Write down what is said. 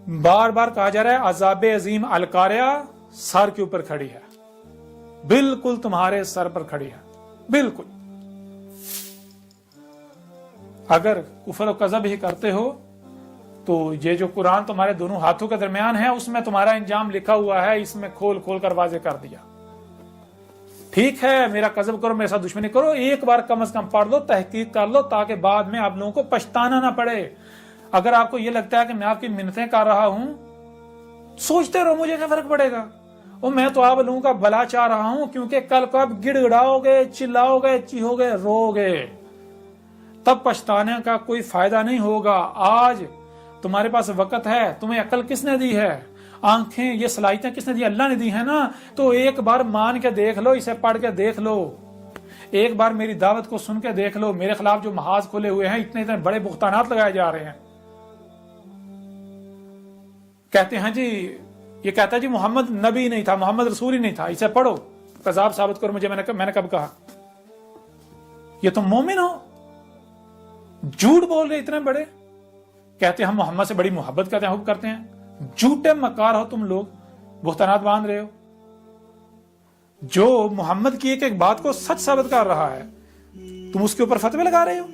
बार बार कहा जा रहा है अजाब अजीम अलकारिया सर के ऊपर खड़ी है, बिल्कुल तुम्हारे सर पर खड़ी है, बिल्कुल। अगर कुफर और कज़ब ही करते हो तो ये जो कुरान तुम्हारे दोनों हाथों के दरमियान है उसमें तुम्हारा इंजाम लिखा हुआ है, इसमें खोल खोल कर वाजे कर दिया। ठीक है, मेरा कज़ब करो, मेरे साथ दुश्मनी करो, एक बार कम से कम पढ़ लो, तहकीक कर लो, ताकि बाद में आप लोगों को पछताना ना पड़े। अगर आपको यह लगता है कि मैं आपकी मिन्नतें कर रहा हूं, सोचते रहो, मुझे क्या फर्क पड़ेगा, और मैं तो आप लोगों का भला चाह रहा हूं, क्योंकि कल को आप गिड़गिड़ाओगे, चिल्लाओगे, चीहोगे, रोगे, तब पछताने का कोई फायदा नहीं होगा। आज तुम्हारे पास वक्त है, तुम्हें अकल किसने दी है, आंखें, ये सलाहियतें किसने दी, अल्लाह ने दी है ना। तो एक बार मान के देख लो, इसे पढ़ के देख लो, एक बार मेरी दावत को सुन के देख लो। मेरे खिलाफ जो महाज खुले हुए हैं, इतने इतने बड़े बुख्तानात लगाए जा रहे हैं। कहते हैं जी, ये कहता है जी मोहम्मद नबी नहीं था, मोहम्मद रसूल ही नहीं था, इसे पढ़ो, कज़ाब साबित करो मुझे। मैंने कब कहा? ये तुम मोमिन हो, झूठ बोल रहे इतने बड़े, कहते हैं हम मोहम्मद से बड़ी मोहब्बत करते हैं, हुब करते हैं। झूठे मकार हो तुम लोग, बुख्तानात बांध रहे हो। जो मोहम्मद की एक एक बात को सच साबित कर रहा है, तुम उसके ऊपर फतवे लगा रहे हो।